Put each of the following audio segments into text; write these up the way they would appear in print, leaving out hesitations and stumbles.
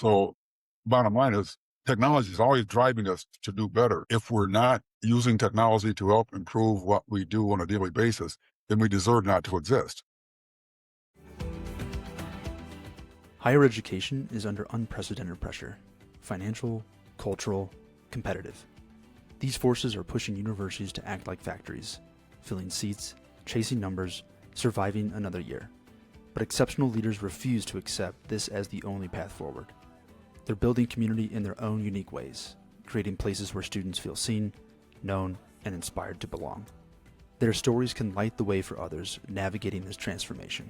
So bottom line is technology is always driving us to do better. If we're not using technology to help improve what we do on a daily basis, then we deserve not to exist. Higher education is under unprecedented pressure: financial, cultural, competitive. These forces are pushing universities to act like factories, filling seats, chasing numbers, surviving another year. But exceptional leaders refuse to accept this as the only path forward. They're building community in their own unique ways, creating places where students feel seen, known, and inspired to belong. Their stories can light the way for others navigating this transformation.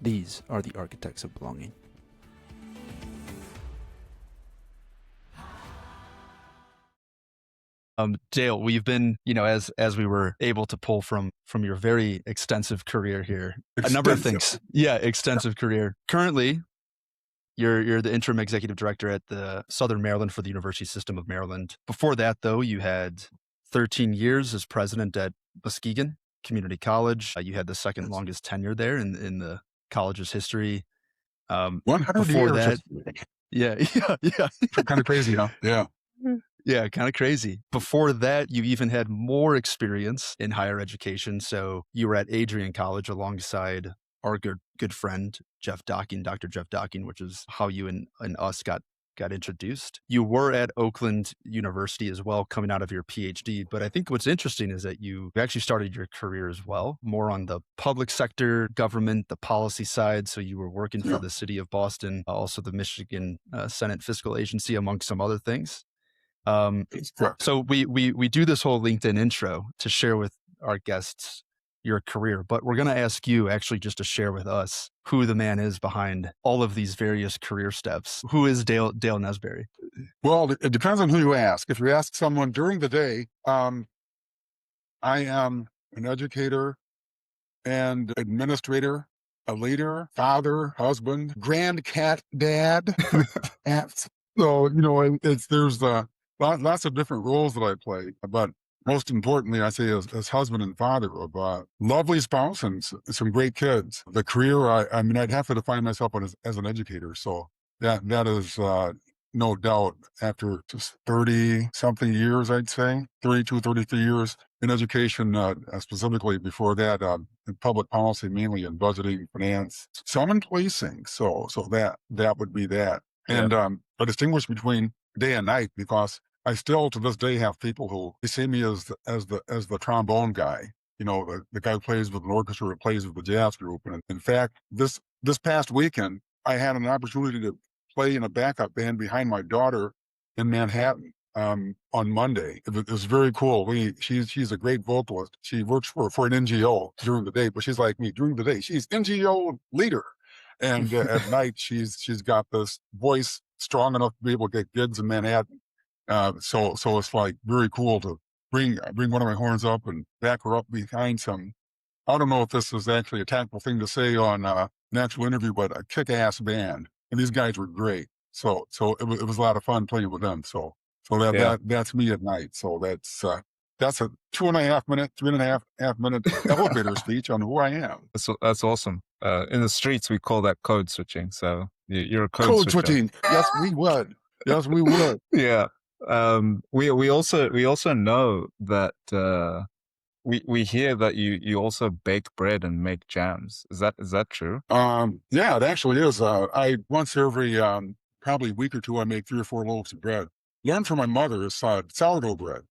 These are the architects of belonging. Dale, we've been, as we were able to pull from your very extensive career here, a number of things. Yeah, extensive career. Currently, you're the Interim Executive Director at the Southern Maryland for the University System of Maryland. Before that, though, you had 13 years as president at Muskegon Community College. You had the second longest tenure there in the college's history. 100 before years. That, yeah. Kind of crazy, huh? Yeah. Yeah, kind of crazy. Before that, you even had more experience in higher education. So you were at Adrian College alongside our good friend, Dr. Jeff Docking, which is how you and us got introduced. You were at Oakland University as well, coming out of your PhD. But I think what's interesting is that you actually started your career as well, more on the public sector, government, the policy side. So you were working for the city of Boston, also the Michigan Senate Fiscal Agency, among some other things. So we do this whole LinkedIn intro to share with our guests your career, but we're going to ask you actually just to share with us who the man is behind all of these various career steps. Who is Dale Nesbary? Well, it depends on who you ask. If you ask someone during the day, I am an educator and administrator, a leader, father, husband, grandcat dad. So, there's lots of different roles that I play, but most importantly, I say as husband and father of a lovely spouse and some great kids. The career, I'd have to define myself as an educator. So that is no doubt after just 30 something years, I'd say 32, 33 years in education, specifically before that, in public policy, mainly in budgeting, finance, some in policing. So that would be that. And I distinguish between day and night because I still to this day have people who they see me as the trombone guy, the guy who plays with an orchestra or plays with the jazz group. And in fact, this past weekend, I had an opportunity to play in a backup band behind my daughter in Manhattan on Monday. It was very cool. She's a great vocalist. She works for an NGO during the day, but she's like me during the day. She's NGO leader. And at night, she's got this voice strong enough to be able to get gigs in Manhattan. So it's like very cool to bring one of my horns up and back her up behind some. I don't know if this is actually a tactful thing to say on an actual interview, but a kick-ass band, and these guys were great. So it was a lot of fun playing with them. So that's me at night. So that's a 2.5 minute, 3.5 minute elevator speech on who I am. That's awesome. In the streets, we call that code switching. So you're a code switching. Yes, we would. Yes, we would. Yeah. We also know that we hear that you also bake bread and make jams. Is that true? Yeah, it actually is. I once every probably week or two I make 3 or 4 loaves of bread. Learned from my mother is sourdough bread.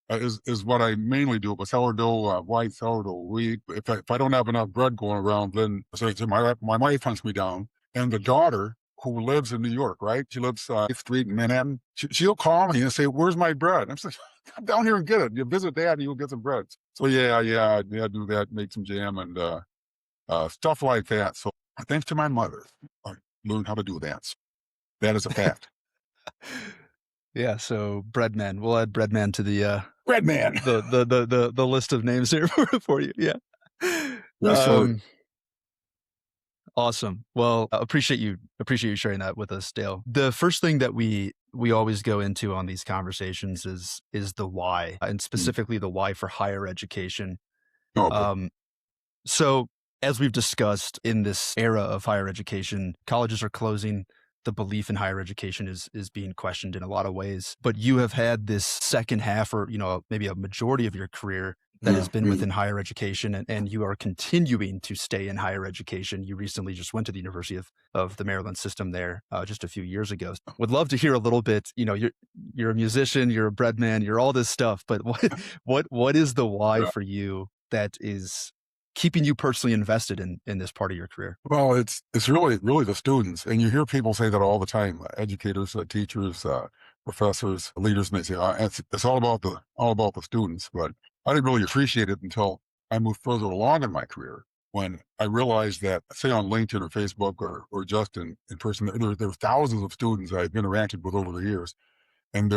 Is what I mainly do, but sourdough, white sourdough wheat. If I don't have enough bread going around, then so my wife hunts me down, and the daughter who lives in New York, right? She lives 8th Street in Manhattan. She'll call me and say, "Where's my bread?" I'm like, "Come down here and get it. You visit Dad, and you'll get some bread." So yeah, I do that, make some jam and stuff like that. So thanks to my mother, I learned how to do that. So that is a fact. Yeah, so breadman. We'll add breadman to the breadman, the list of names here for you. Yeah. Awesome. Well, appreciate you sharing that with us, Dale. The first thing that we always go into on these conversations is the why, and specifically the why for higher education. So as we've discussed, in this era of higher education, colleges are closing, the belief in higher education is being questioned in a lot of ways. But you have had this second half, or maybe a majority of your career that has been within higher education, and you are continuing to stay in higher education. You recently just went to the University of the Maryland system there just a few years ago. Would love to hear a little bit. You're a musician, you're a breadman, you're all this stuff, but what is the why for you that is keeping you personally invested in this part of your career? Well, it's really the students, and you hear people say that all the time. Educators, teachers, professors, leaders, and they say it's all about the students. But I didn't really appreciate it until I moved further along in my career, when I realized that, say on LinkedIn or Facebook or just in person, there's thousands of students I've interacted with over the years, and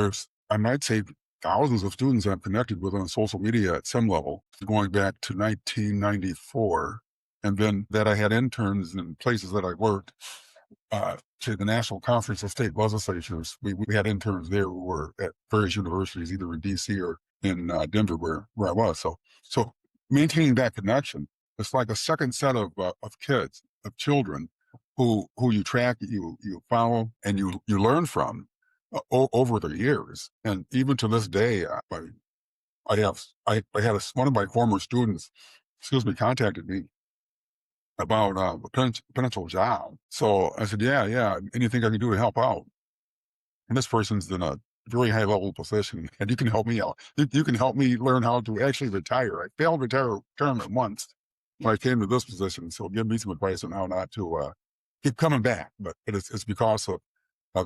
I might say, thousands of students I've connected with on social media at some level, going back to 1994. And then that I had interns in places that I worked, to the National Conference of State Legislatures. We had interns there who were at various universities, either in DC or in Denver, where I was. So maintaining that connection, it's like a second set of kids, of children who you track, you follow, and you learn from over the years. And even to this day, I had one of my former students, contacted me about a potential job. So I said, yeah, anything I can do to help out. And this person's in a very high level position, and you can help me out. You can help me learn how to actually retire. I failed retirement once when I came to this position. So give me some advice on how not to keep coming back. But it's because of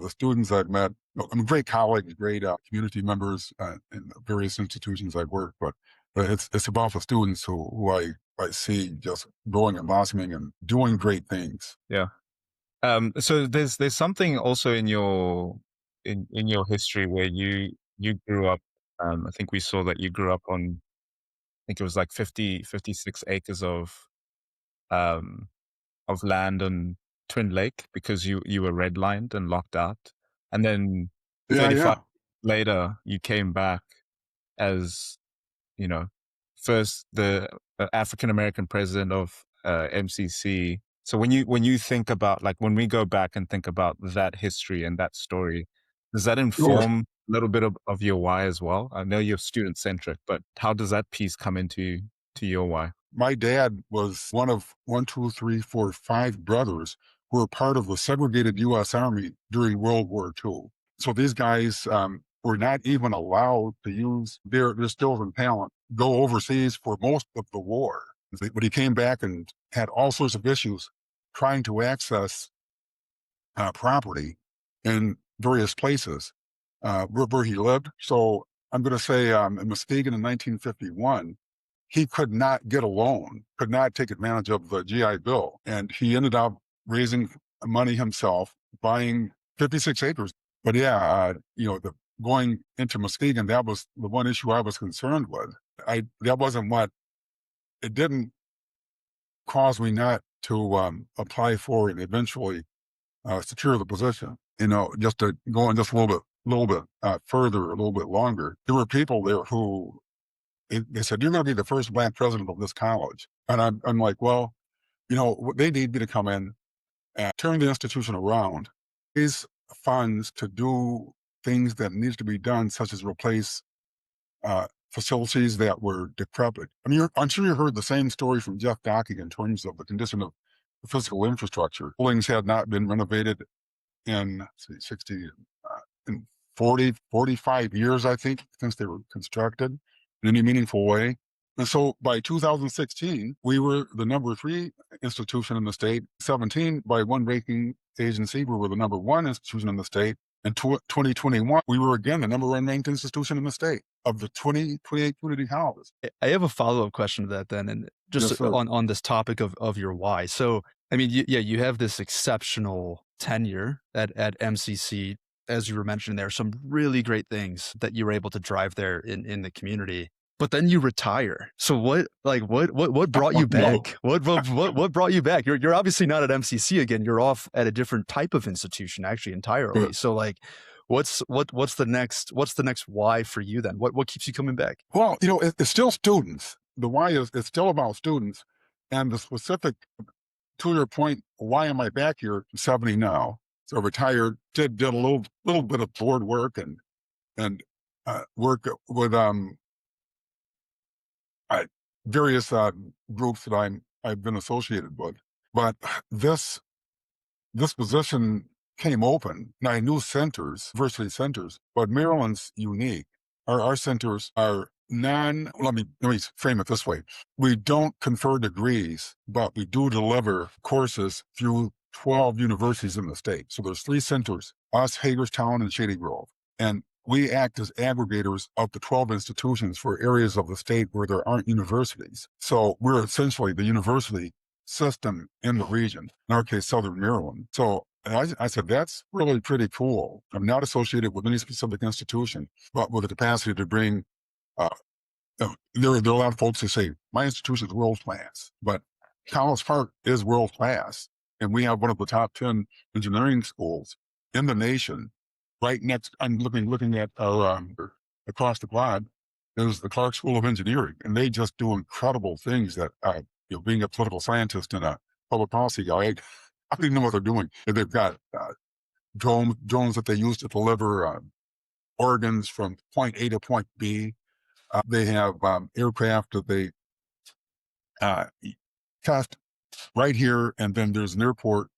the students I've met. I'm great colleagues, great community members in various institutions I've worked, but it's about the students who I see just growing and blossoming and doing great things. Yeah. So there's something also in your history where you grew up. I think we saw that you grew up on, I think it was like 56 acres um, of land on Twin Lake, because you were redlined and locked out, and then 35 later you came back as, first the African American president of MCC. So when you think about, like, when we go back and think about that history and that story, does that inform a little bit of your why as well? I know you're student centric, but how does that piece come into your why? My dad was one of 5 brothers who were part of the segregated U.S. Army during World War II. So these guys were not even allowed to use their skills and talent, go overseas for most of the war. But he came back and had all sorts of issues trying to access property in various places where he lived. So I'm going to say in Muskegon in 1951, he could not get a loan, could not take advantage of the GI Bill. And he ended up raising money himself, buying 56 acres. But going into Muskegon, that was the one issue I was concerned with. It didn't cause me not to apply for and eventually secure the position. Just to go on just a little bit further, a little bit longer. There were people there who they said, "You're going to be the first Black president of this college," and I'm like, well, they need me to come in and turn the institution around, raise funds to do things that needs to be done, such as replace facilities that were decrepit. I mean, I'm sure you heard the same story from Jeff Docking in terms of the condition of the physical infrastructure. Buildings had not been renovated in 60 in 45 years, I think, since they were constructed in any meaningful way. And so by 2016, we were the number 3 institution in the state. 17, by one ranking agency, we were the number 1 institution in the state. In 2021, we were again the number 1 ranked institution in the state of the 28 community colleges. I have a follow-up question to that then, and just on this topic of your why. So, I mean, you have this exceptional tenure at MCC. As you were mentioning, there are some really great things that you were able to drive there in the community. But then you retire. So what brought you back? What brought you back? You're obviously not at MCC again. You're off at a different type of institution, actually, entirely. So what's the next why for you then? What keeps you coming back? Well, it's still students. The why it's still about students, and the specific, to your point, why am I back here? I'm 70 now. So I retired, did a little bit of board work and work with various groups that I've been associated with. But this this position came open. Now I knew centers, university centers, but Maryland's unique. Our centers are let me frame it this way. We don't confer degrees, but we do deliver courses through 12 universities in the state. So there's 3 centers, us, Hagerstown, and Shady Grove. And we act as aggregators of the 12 institutions for areas of the state where there aren't universities. So we're essentially the university system in the region, in our case, Southern Maryland. So I said, that's really pretty cool. I'm not associated with any specific institution, but with the capacity to bring, uh, there are a lot of folks who say, my institution is world class, but College Park is world class. And we have one of the top 10 engineering schools in the nation. Right next, I'm looking at across the quad, is the Clark School of Engineering, and they just do incredible things that, being a political scientist and a public policy guy, I don't even know what they're doing. They've got drones that they use to deliver organs from point A to point B. They have aircraft that they test right here, and then there's an airport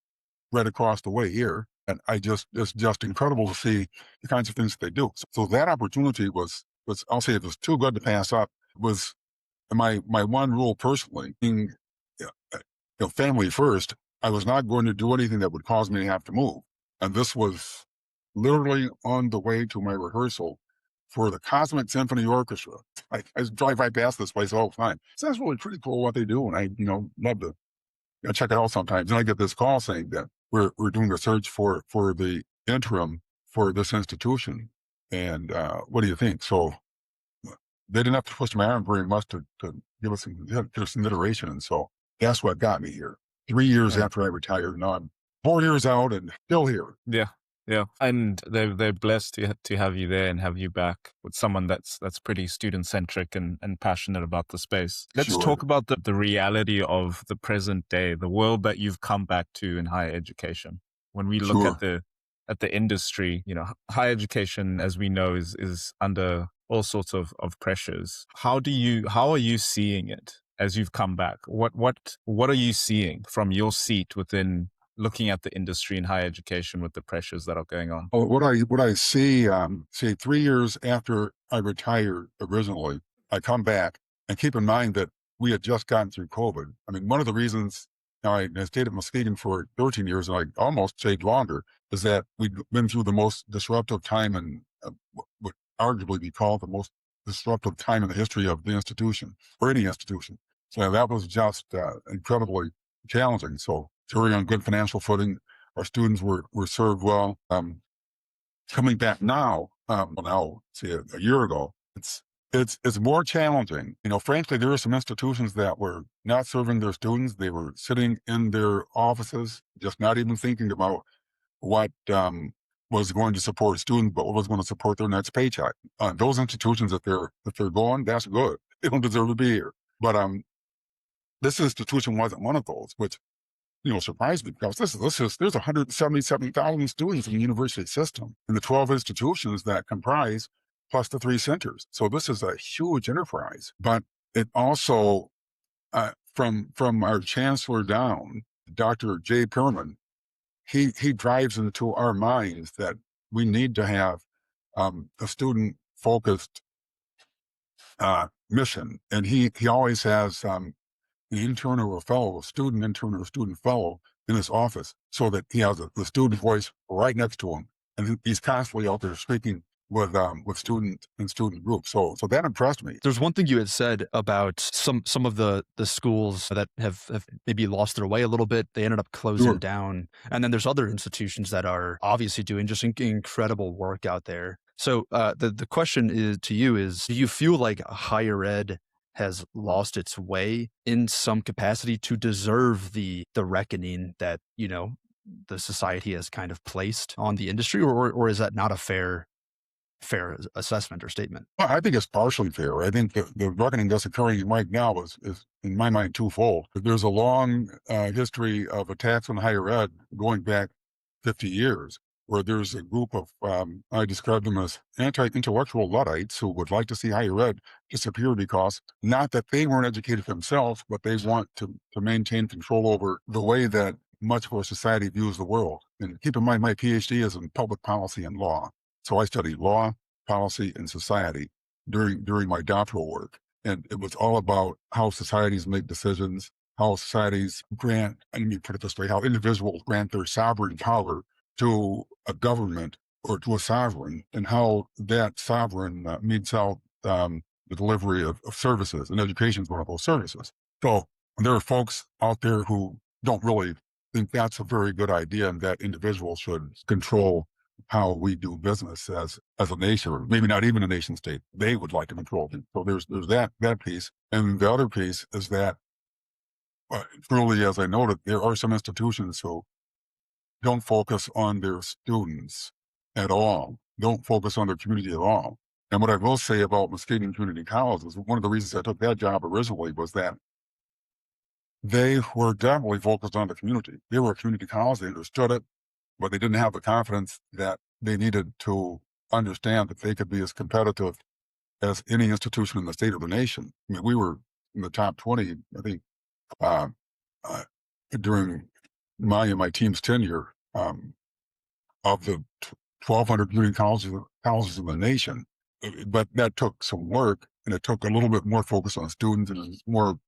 right across the way here. And it's just incredible to see the kinds of things that they do. So that opportunity was, I'll say it was too good to pass up. Was my one rule personally, being family first. I was not going to do anything that would cause me to have to move. And this was literally on the way to my rehearsal for the Cosmic Symphony Orchestra. I drive right past this place all the time. So that's really pretty cool what they do. And I, love to check it out sometimes. And I get this call saying that we're doing a search for the interim for this institution. And what do you think? So they didn't have to push my arm very much to give us some iteration. And so that's what got me here. 3 years after I retired. Now I'm 4 years out and still here. Yeah. Yeah. And they're blessed to have you there and have you back with someone that's pretty student centric and passionate about the space. Let's talk about the reality of the present day, the world that you've come back to in higher education. When we look at the industry, higher education, as we know, is under all sorts of pressures. How are you seeing it as you've come back? What are you seeing from your seat within looking at the industry in higher education with the pressures that are going on? Oh, what I see, 3 years after I retired originally, I come back, and keep in mind that we had just gotten through COVID. I mean, one of the reasons I stayed at Muskegon for 13 years, and I almost stayed longer, is that we'd been through the most disruptive time and would arguably be called the most disruptive time in the history of the institution, or any institution. So that was just incredibly challenging. So we're on good financial footing. Our students were served well. Coming back now, say a year ago, it's more challenging. Frankly, there are some institutions that were not serving their students. They were sitting in their offices, just not even thinking about what was going to support students, but what was going to support their next paycheck. Those institutions, if they're going, that's good. They don't deserve to be here. But this institution wasn't one of those, which surprised me, because there's 177,000 students in the university system in the 12 institutions that comprise, plus the 3 centers. So this is a huge enterprise. But it also, from our chancellor down, Dr. Jay Perman, he drives into our minds that we need to have a student-focused mission, and he always has an intern or a fellow, a student intern or a student fellow in his office, so that he has the student voice right next to him, and he's constantly out there speaking with student and student groups. So that impressed me. There's one thing you had said about some of the schools that have maybe lost their way a little bit. They ended up closing down. And then there's other institutions that are obviously doing just incredible work out there. So the question to you is, do you feel like higher ed has lost its way in some capacity to deserve the reckoning that, the society has kind of placed on the industry, or is that not a fair assessment or statement? Well, I think it's partially fair. I think the reckoning that's occurring right now is in my mind, twofold. There's a long history of attacks on higher ed going back 50 years, where there's a group of, I describe them as anti-intellectual Luddites who would like to see higher ed disappear because not that they weren't educated themselves, but they want to maintain control over the way that much of our society views the world. And keep in mind, my PhD is in public policy and law. So I studied law, policy, and society during my doctoral work. And it was all about how societies make decisions, how societies grant, let me put it this way, how individuals grant their sovereign power to a government or to a sovereign, and how that sovereign meets out the delivery of services, and education is one of those services. So there are folks out there who don't really think that's a very good idea, and that individuals should control how we do business as a nation, or maybe not even a nation state. They would like to control it. So there's that piece, and the other piece is that truly, as I noted, there are some institutions who don't focus on their students at all, don't focus on their community at all. And what I will say about Muskegon Community College is one of the reasons I took that job originally was that they were definitely focused on the community. They were a community college, they understood it, but they didn't have the confidence that they needed to understand that they could be as competitive as any institution in the state or the nation. I mean, we were in the top 20, I think, uh, during my and my team's tenure, of the 1,200 community colleges in the nation. But that took some work, and it took a little bit more focus on students, and it was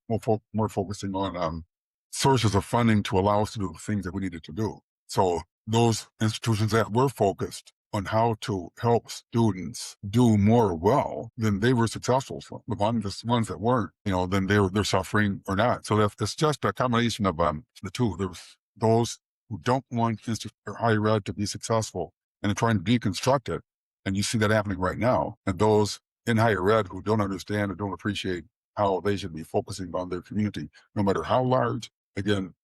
more focusing on sources of funding to allow us to do the things that we needed to do. So those institutions that were focused on how to help students do more well, then they were successful. So the ones that weren't, then they're suffering or not. So it's just a combination of the two. There's those who don't want higher ed to be successful and are trying to deconstruct it, and you see that happening right now. And those in higher ed who don't understand and don't appreciate how they should be focusing on their community, no matter how large. Again,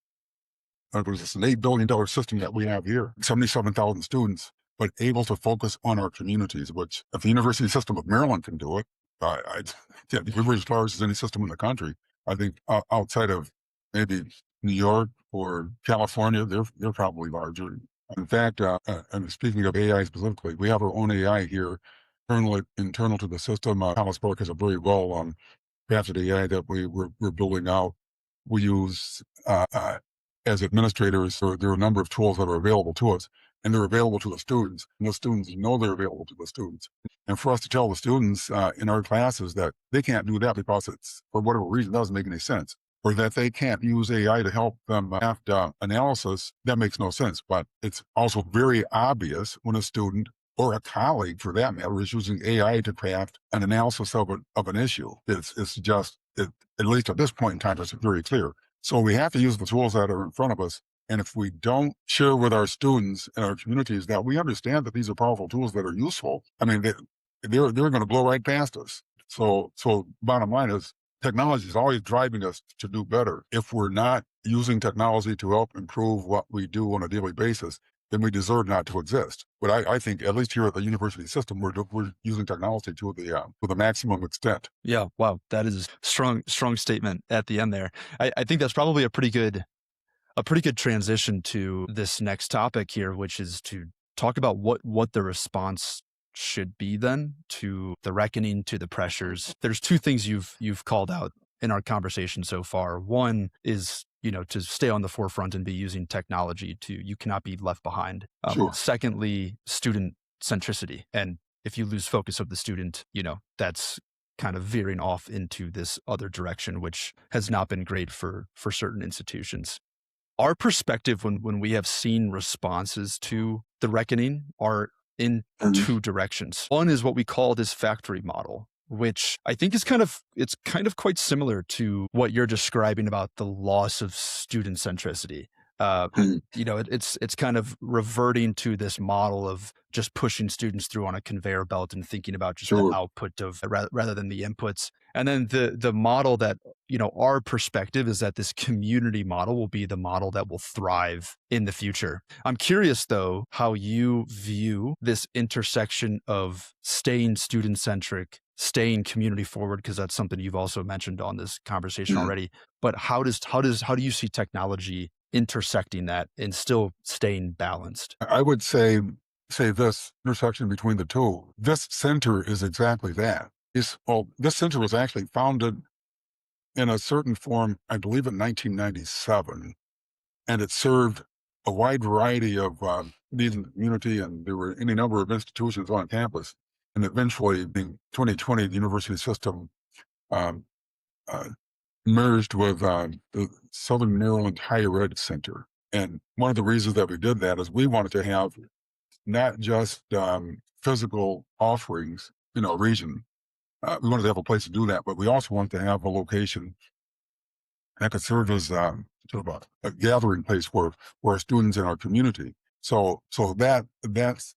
it's an $8 billion system that we have here, 77,000 students, but able to focus on our communities, which if the university system of Maryland can do it, we're as large as any system in the country. I think outside of maybe New York or California, they're probably larger. In fact, and speaking of AI specifically, we have our own AI here, internal to the system. Thomas Park has a very well crafted AI that we're building out. We use as administrators, there are a number of tools that are available to us, and they're available to the students, and the students know they're available to the students. And for us to tell the students in our classes that they can't do that because it's, for whatever reason, doesn't make any sense, or that they can't use AI to help them after analysis, that makes no sense. But it's also very obvious when a student or a colleague, for that matter, is using AI to craft an analysis of an issue. It's just, at least at this point in time, it's very clear. So we have to use the tools that are in front of us. And if we don't share with our students and our communities that we understand that these are powerful tools that are useful, I mean, they're going to blow right past us. So bottom line is, technology is always driving us to do better. If we're not using technology to help improve what we do on a daily basis, then we deserve not to exist. But I think, at least here at the university system, we're using technology to the maximum extent. Yeah, wow, that is a strong statement at the end there. I think that's probably a pretty good transition to this next topic here, which is to talk about what the response should be then to the reckoning, to the pressures. There's two things you've called out in our conversation so far. One is, to stay on the forefront and be using technology you cannot be left behind. Sure. Secondly, student centricity. And if you lose focus of the student, that's kind of veering off into this other direction, which has not been great for certain institutions. Our perspective when we have seen responses to the reckoning are in two directions. One is what we call this factory model, which I think is kind of quite similar to what you're describing about the loss of student centricity. It's kind of reverting to this model of just pushing students through on a conveyor belt and thinking about just the output of rather than the inputs. And then the model that, our perspective is that this community model will be the model that will thrive in the future. I'm curious, though, how you view this intersection of staying student-centric, staying community forward, because that's something you've also mentioned on this conversation already. But how do you see technology intersecting that and still staying balanced? I would say this intersection between the two. This center is exactly that. This center was actually founded in a certain form, I believe, in 1997, and it served a wide variety of needs in the community, and there were any number of institutions on campus. And eventually, in 2020, the university system um, uh, merged with the Southern Maryland Higher Ed Center. And one of the reasons that we did that is we wanted to have not just physical offerings in our region. We wanted to have a place to do that, but we also wanted to have a location that could serve as sort of a gathering place for students in our community. So that's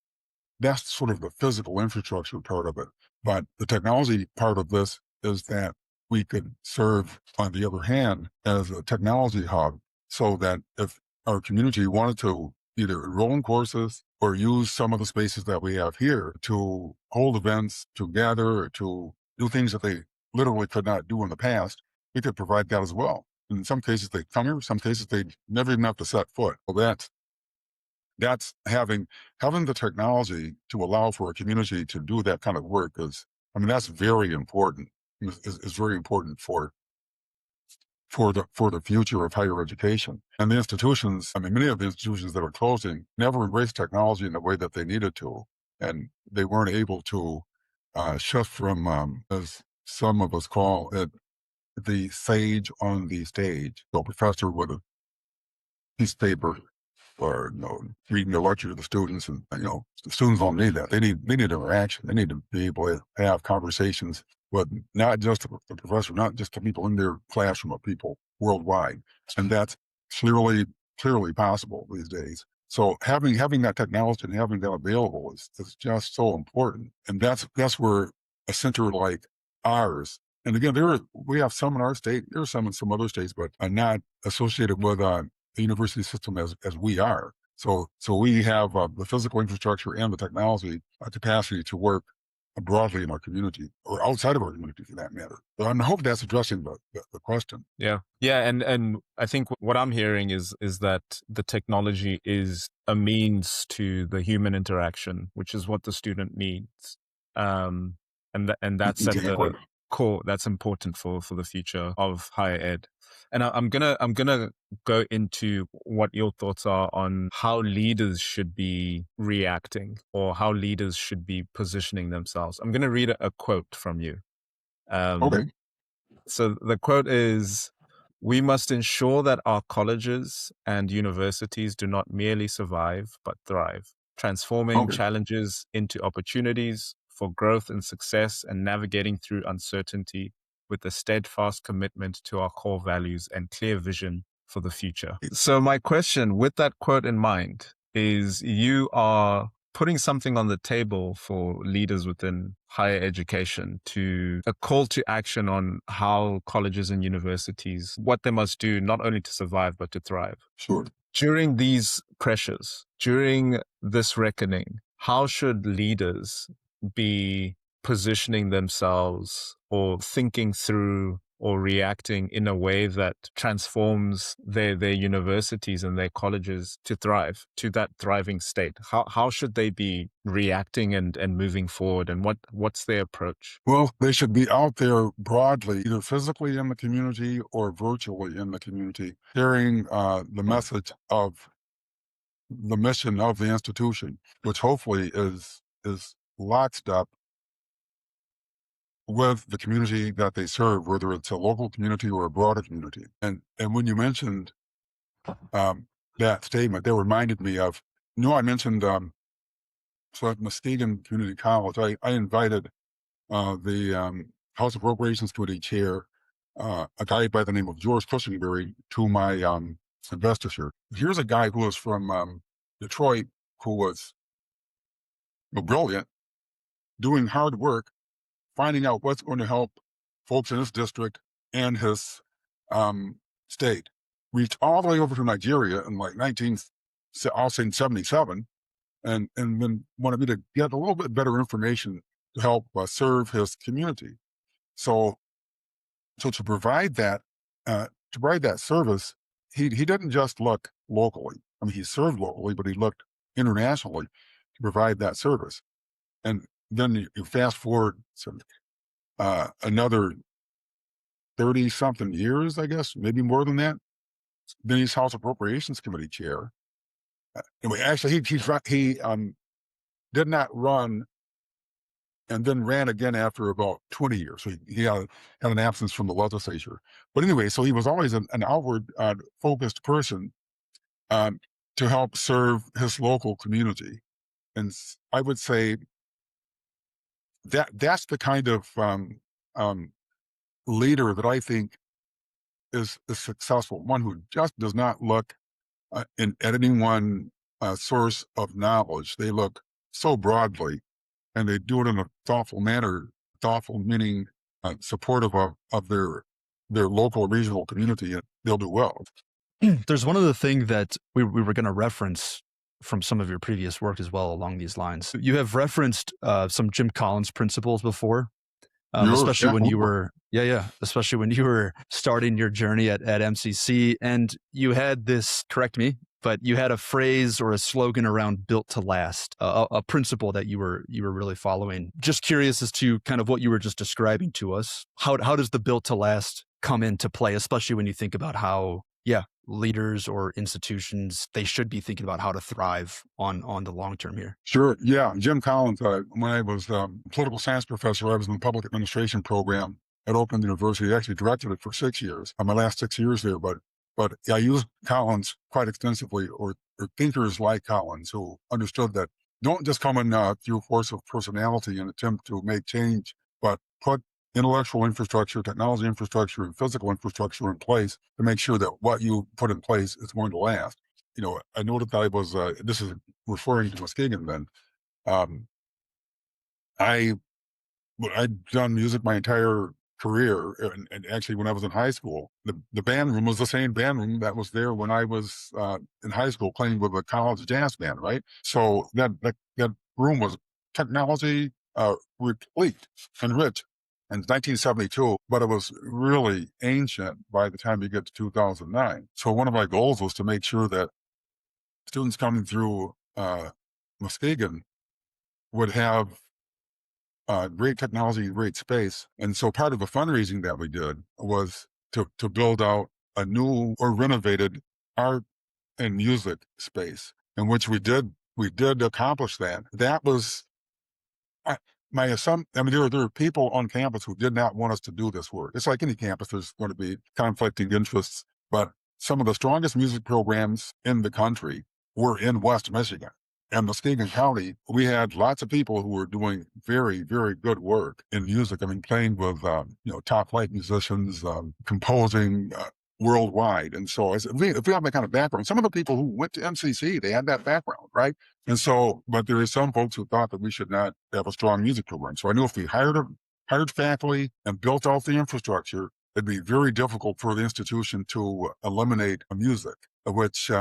sort of the physical infrastructure part of it. But the technology part of this is that we could serve, on the other hand, as a technology hub, so that if our community wanted to either enroll in courses or use some of the spaces that we have here to hold events, to gather, or to do things that they literally could not do in the past, we could provide that as well. In some cases, they'd come here. Some cases, they'd never even have to set foot. Well, that's having the technology to allow for a community to do that kind of work is, I mean, that's very important. Is very important for the future of higher education. And the institutions, I mean, many of the institutions that are closing never embraced technology in the way that they needed to, and they weren't able to shift from, as some of us call it, the sage on the stage. So, a professor with a piece of paper, or reading the lecture to the students, and the students don't need that. They need interaction. They need to be able to have conversations with not just the professor, not just the people in their classroom, but people worldwide, and that's clearly possible these days. So having that technology and having that available is just so important, and that's where a center like ours. And again, we have some in our state. There are some in some other states, but are not associated with the university system as we are. So we have the physical infrastructure and the technology capacity to work broadly in our community, or outside of our community for that matter. So I hope that's addressing the question. Yeah. And I think what I'm hearing is that the technology is a means to the human interaction, which is what the student needs. And that's at the Exactly. core. That's important for the future of higher ed. And I'm gonna go into what your thoughts are on how leaders should be reacting, or how leaders should be positioning themselves. I'm gonna read a quote from you. Okay. So the quote is, "We must ensure that our colleges and universities do not merely survive, but thrive, transforming Okay. challenges into opportunities for growth and success, and navigating through uncertainty with a steadfast commitment to our core values and clear vision for the future." So my question with that quote in mind is, you are putting something on the table for leaders within higher education, to a call to action on how colleges and universities, what they must do, not only to survive, but to thrive. Sure. During these pressures, during this reckoning, how should leaders be positioning themselves, or thinking through, or reacting in a way that transforms their universities and their colleges to thrive, to that thriving state? How should they be reacting and moving forward, and what's their approach? Well, they should be out there broadly, either physically in the community or virtually in the community, sharing the message of the mission of the institution, which hopefully is lockstep with the community that they serve, whether it's a local community or a broader community. And when you mentioned that statement, that reminded me of, I mentioned, so at Muskegon Community College, I invited the House Appropriations Committee chair, a guy by the name of George Cushenberry, to my investiture. Here's a guy who was from Detroit, who was brilliant, doing hard work, finding out what's going to help folks in his district and his state. Reached all the way over to Nigeria in like 1977, and then wanted me to get a little bit better information to help serve his community. So to provide that service, he didn't just look locally. I mean, he served locally, but he looked internationally to provide that service. And then you fast forward another 30 something years, I guess, maybe more than that. Then he's House Appropriations Committee chair. Anyway, actually, he did not run and then ran again after about 20 years. So he had an absence from the legislature. But anyway, so he was always an outward focused person to help serve his local community. And I would say that's the kind of leader that I think is successful, one who just does not look at any one source of knowledge. They look so broadly, and they do it in a thoughtful manner. Thoughtful meaning supportive of their local regional community, and they'll do well. There's one other thing that we were going to reference from some of your previous work as well along these lines. You have referenced some Jim Collins principles before, especially when you were, especially when you were starting your journey at MCC, and you had this, correct me, but you had a phrase or a slogan around "built to last," a principle that you were really following. Just curious as to kind of what you were just describing to us. How does the "built to last" come into play, especially when you think about how, leaders or institutions, they should be thinking about how to thrive on the long term here? Sure. Yeah. Jim Collins, when I was a political science professor, I was in the public administration program at Oakland University. I actually directed it for 6 years, my last 6 years there. But I used Collins quite extensively, or thinkers like Collins who understood that don't just come in through force of personality and attempt to make change, but put intellectual infrastructure, technology infrastructure, and physical infrastructure in place to make sure that what you put in place is going to last. I noted that I was, this is referring to Muskegon then. I'd done music my entire career. And actually, when I was in high school, the band room was the same band room that was there when I was in high school playing with a college jazz band, right? So that room was technology replete and rich. In 1972, but it was really ancient by the time you get to 2009. So one of my goals was to make sure that students coming through Muskegon would have great technology, great space. And so part of the fundraising that we did was to build out a new or renovated art and music space, in which we did accomplish that. That was my assumption. I mean, there are people on campus who did not want us to do this work. It's like any campus, there's going to be conflicting interests, but some of the strongest music programs in the country were in West Michigan. And Muskegon County, we had lots of people who were doing very, very good work in music. I mean, playing with, top flight musicians, composing worldwide. And so if we have that kind of background, some of the people who went to MCC, they had that background, right? And so, but there is some folks who thought that we should not have a strong music program. So I knew if we hired faculty and built out the infrastructure, it'd be very difficult for the institution to eliminate music, which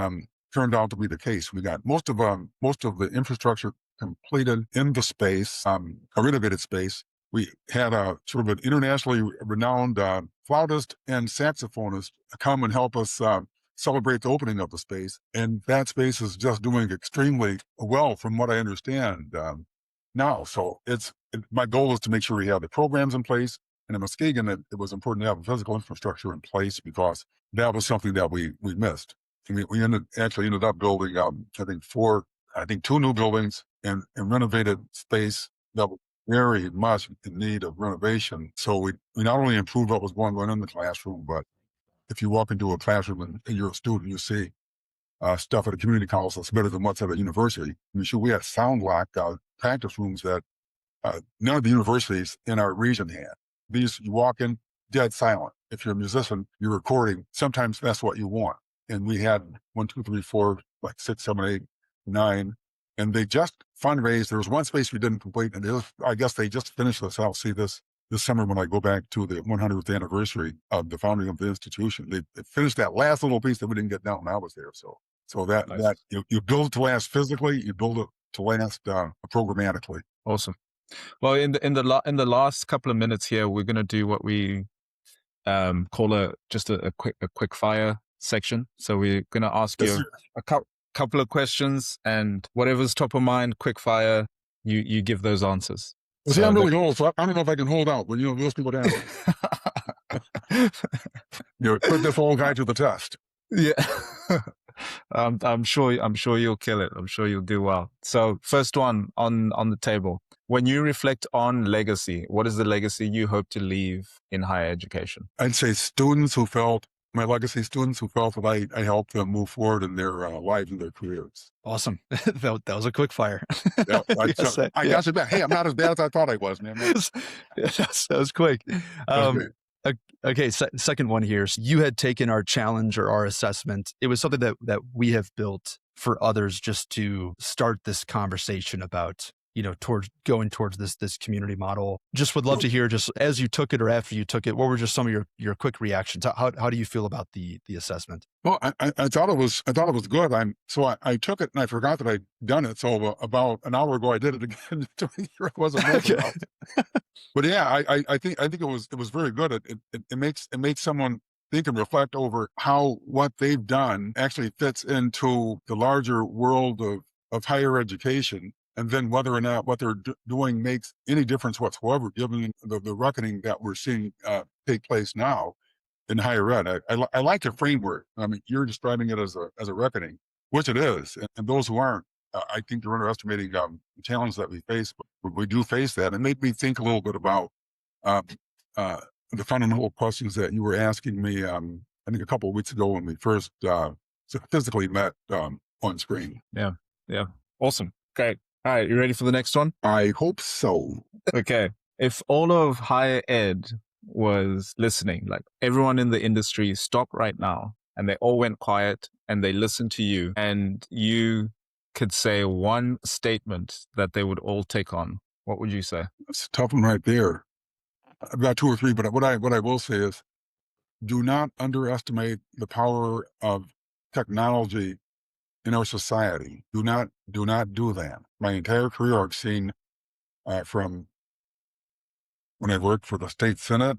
turned out to be the case. We got most of the infrastructure completed in the space, a renovated space. We had a sort of an internationally renowned flautist and saxophonist come and help us celebrate the opening of the space. And that space is just doing extremely well from what I understand now. So my goal is to make sure we have the programs in place. And in Muskegon, it was important to have a physical infrastructure in place because that was something that we missed. And we ended up building, I think 2 new buildings and renovated space that was very much in need of renovation. So we not only improved what was going on in the classroom, but if you walk into a classroom and you're a student, you see stuff at a community college that's better than what's at a university. I mean, sure, we had sound lock practice rooms that none of the universities in our region had. You walk in, dead silent. If you're a musician, you're recording. Sometimes that's what you want. And we had 1, 2, 3, 4, like 6, 7, 8, 9. And they just fundraised. There was one space we didn't complete. And I guess they just finished this. I'll see this summer when I go back to the 100th anniversary of the founding of the institution. They finished that last little piece that we didn't get down when I was there. So that, nice. That you build it to last physically, you build it to last programmatically. Awesome. Well, in the last couple of minutes here, we're going to do what we call a quick fire section. So we're going to ask Yes, you sir. a couple of questions, and whatever's top of mind, quick fire, you give those answers. Well, see, I'm really old, so I don't know if I can hold out. But those people down. Put this old guy to the test. Yeah. I'm sure you'll kill it. I'm sure you'll do well. So first one on the table. When you reflect on legacy, what is the legacy you hope to leave in higher education? I'd say my legacy students who felt that I helped them move forward in their lives and their careers. Awesome. that was a quick fire. Yeah, I got you back. Hey, I'm not as bad as I thought I was, man. That was quick. Okay, second one here. So you had taken our challenge or our assessment. It was something that we have built for others just to start this conversation about, towards this community model. Just would love to hear, just as you took it or after you took it, what were just some of your quick reactions? How do you feel about the assessment? Well, I thought it was good. I took it and I forgot that I'd done it. So about an hour ago, I did it again to make sure I wasn't messing up. But yeah, I think it was very good. It makes someone think and reflect over how what they've done actually fits into the larger world of higher education, and then whether or not what they're doing makes any difference whatsoever, given the reckoning that we're seeing take place now in higher ed. I like the framework. I mean, you're describing it as a reckoning, which it is, and those who aren't, I think they're underestimating the challenge that we face. But we do face that. It made me think a little bit about uh, the fundamental questions that you were asking me. I think a couple of weeks ago when we first physically met on screen. Yeah. Awesome. Great. All right, you ready for the next one? I hope so. Okay. If all of higher ed was listening, like everyone in the industry stopped right now and they all went quiet and they listened to you, and you could say one statement that they would all take on, what would you say? That's a tough one right there. I've got two or three, but what I will say is, do not underestimate the power of technology in our society. Do not do that. My entire career, I've seen from when I worked for the state senate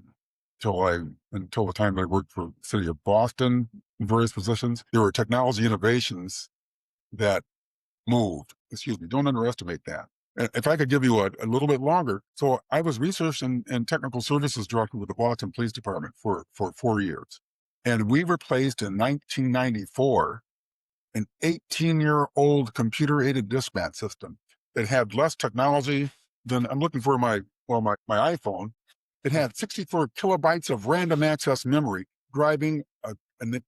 until the time I worked for the city of Boston in various positions, there were technology innovations that moved. Don't underestimate that. If I could give you a little bit longer. So I was research and technical services director with the Boston Police Department for 4 years. And we replaced in 1994 an 18-year-old computer-aided dispatch system that had less technology than, I'm looking for my iPhone. It had 64 kilobytes of random access memory driving a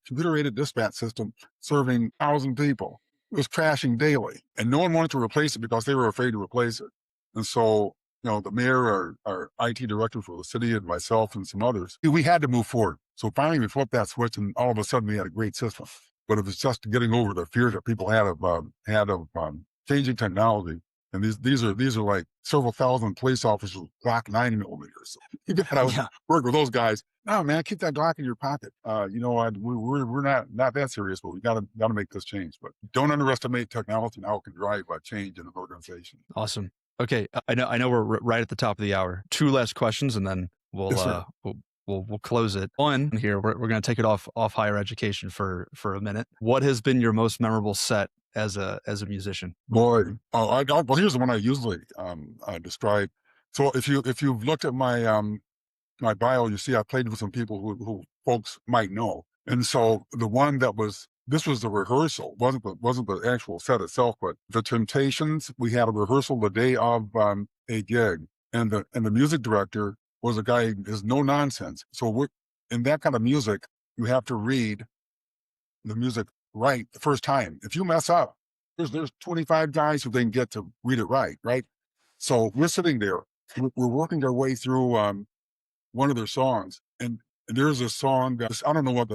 computer-aided dispatch system serving 1,000 people. It was crashing daily, and no one wanted to replace it because they were afraid to replace it. And so, the mayor, our IT director for the city, and myself and some others, we had to move forward. So finally we flipped that switch, and all of a sudden we had a great system. But it was just getting over the fear that people had of changing technology. And these are like several thousand police officers with Glock 9mm. So you gotta work with those guys. No, man, keep that Glock in your pocket. We're not that serious, but we gotta make this change. But don't underestimate technology and how it can drive change in an organization. Awesome. Okay, I know we're right at the top of the hour. Two last questions, and then we'll close it. One here, we're going to take it off higher education for a minute. What has been your most memorable set as a musician? Boy, well, here's the one I usually describe. So if you've looked at my my bio, you see I played with some people who folks might know. And so the one this was the rehearsal, wasn't the actual set itself, but the Temptations. We had a rehearsal the day of a gig, and the music director was a guy who is no nonsense. So in that kind of music, you have to read the music right the first time. If you mess up, there's 25 guys who then get to read it right. So we're sitting there, we're working our way through one of their songs, and there's a song that I don't know what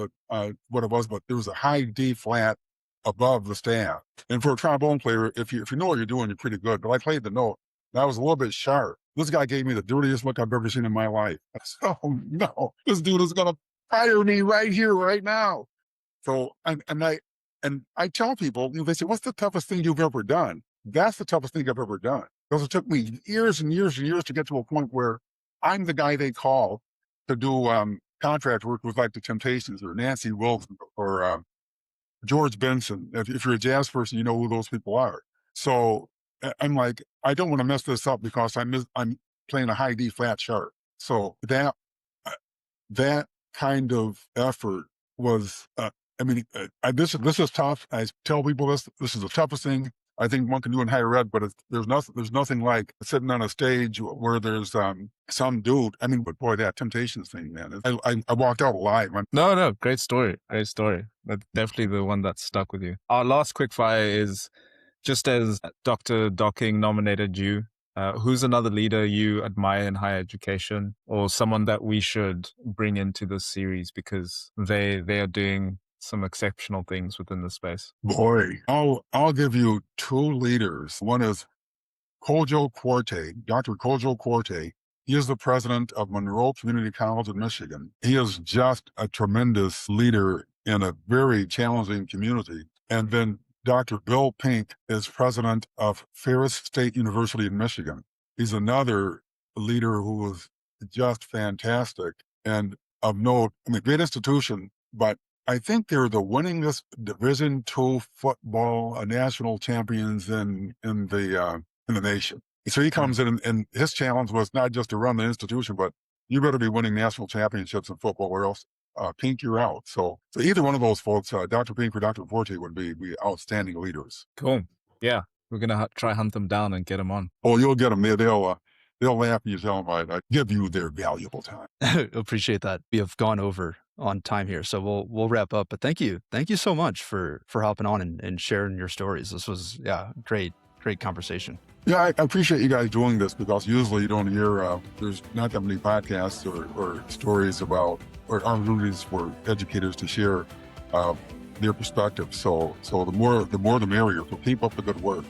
it was, but there was a high D flat above the staff. And for a trombone player, if you know what you're doing, you're pretty good. But I played the note, and I was a little bit sharp. This guy gave me the dirtiest look I've ever seen in my life. I said, oh no, this dude is gonna fire me right here, right now. So I tell people, they say, what's the toughest thing you've ever done? That's the toughest thing I've ever done. Because it took me years and years and years to get to a point where I'm the guy they call to do contract work with like the Temptations or Nancy Wilson or George Benson. If you're a jazz person, you know who those people are. So I'm like, I don't want to mess this up because I'm playing a high D flat sharp. So that kind of effort was, this is tough. I tell people this is the toughest thing I think one can do in higher ed, but there's nothing like sitting on a stage where there's some dude. But boy, that Temptations thing, man, I walked out alive. No, great story. That's definitely the one that stuck with you. Our last quickfire is, just as Dr. Docking nominated you, who's another leader you admire in higher education, or someone that we should bring into this series because they are doing some exceptional things within the space? Boy, I'll give you two leaders. One is Kojo Quarte, Dr. Kojo Quarte. He is the president of Monroe Community College in Michigan. He is just a tremendous leader in a very challenging community. And then Dr. Bill Pink is president of Ferris State University in Michigan. He's another leader who is just fantastic and of note. Great institution, but I think they're the winningest Division II football national champions in the nation. So he comes in, and his challenge was not just to run the institution, but you better be winning national championships in football, or else Pink, you're out. So either one of those folks, Dr. Pink or Dr. Forte, would be outstanding leaders. Cool. Yeah, we're gonna try hunt them down and get them on. Oh, you'll get them. They'll laugh when you tell them I give you their valuable time. Appreciate that. We have gone over on time here, so we'll wrap up. But thank you so much for hopping on and sharing your stories. This was great conversation. Yeah, I appreciate you guys doing this, because usually you don't hear, there's not that many podcasts or stories about, or opportunities for educators to share their perspectives. So the more the merrier. So keep up the good work.